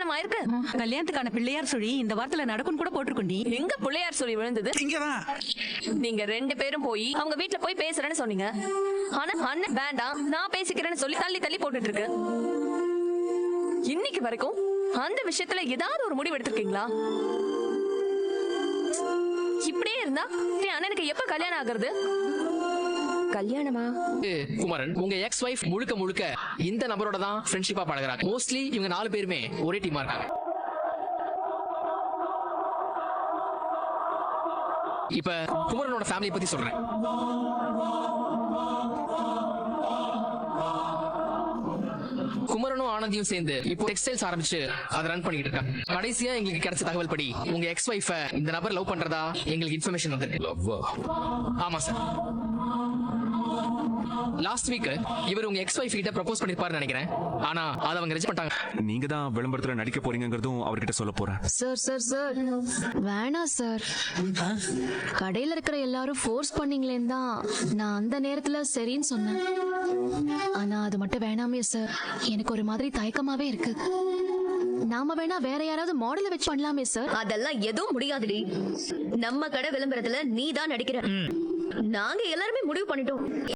கல்யாணம் ஆயிருக்கு. கல்யாணத்துக்கான பிள்ளையார் சொல்லி இந்த வாரத்துல நடக்கும் கூட போட்டிருக்கோண்டி. எங்க பிள்ளையார் சொல்லி விழுந்தது? இங்கதான். நீங்க 2 பேரும் போய் அவங்க வீட்டுல போய் பேசுறேன்னு சொன்னீங்க. ஆனா அண்ணன் வேண்டாம் நான் பேசிக்கிறேன்னு சொல்லி தள்ளி தள்ளி போட்டுட்டு இருக்கு. இன்னைக்கு வரைக்கும் அந்த விஷயத்துல ஏதாவது ஒரு முடிவு எடுத்திருக்கீங்களா? இப்படியே இருந்தா என் அண்ணனுக்கு எப்ப கல்யாணம் ஆகுறது? கல்யாணமா? குமரன், உங்க எக்ஸ் வைஃப் முழுக்க முழுக்க இந்த நபரோட தான் ஃப்ரெண்ட்ஷிப்பா பழகுறாங்க. மோஸ்ட்லி இவங்க 4 பேருமே ஒரே டீமா இருக்காங்க. இப்ப குமரனோட ஃபேமிலி பத்தி சொல்றேன். குமரனும் ஆனந்தியும் சேர்ந்து இப்போ டெக்ஸ்டைல்ஸ் ஆரம்பிச்சு அதை ரன் பண்ணிட்டு இருக்காங்க. கடைசியா எங்களுக்கு கிடைச்ச தகவல் படி உங்க எக்ஸ் வைஃப இந்த நபர் லவ் பண்றதா எங்களுக்கு இன்ஃபர்மேஷன் வந்திருக்கு. ஆமா சார். லாஸ்ட் வீக் இவர் உங்க எக்ஸ் வைஃப் கிட்ட ப்ரப்போஸ் பண்ணிருப்பாருன்னு நினைக்கிறேன். ஆனா அதை அவங்க ரிஜெக்ட் பண்ணிட்டாங்க. நீங்க தான் விளம்பரத்துல நடிக்க போறீங்கிறதும் அவர்கிட்ட சொல்ல போறேன். சார் வேணாம் சார். கடையில இருக்கிற எல்லாரும் ஃபோர்ஸ் பண்ணீங்களேன்னு தான் நான் அந்த நேரத்துல சரின்னு சொன்னேன். ஆனா அது மட்டும் வேணாமே சார். எனக்கு ஒரு மாதிரி தயக்கமாவே இருக்கு. நாம வேணா வேற யாராவது மாடலை வச்சு பண்ணலாமே சார். அதெல்லாம் எதுவும் முடியாதுடி. நம்ம கடை விளம்பரத்துல நீ தான் நடிக்கிற. நாங்க எல்லாருமே முடிவு பண்ணிட்டோம்.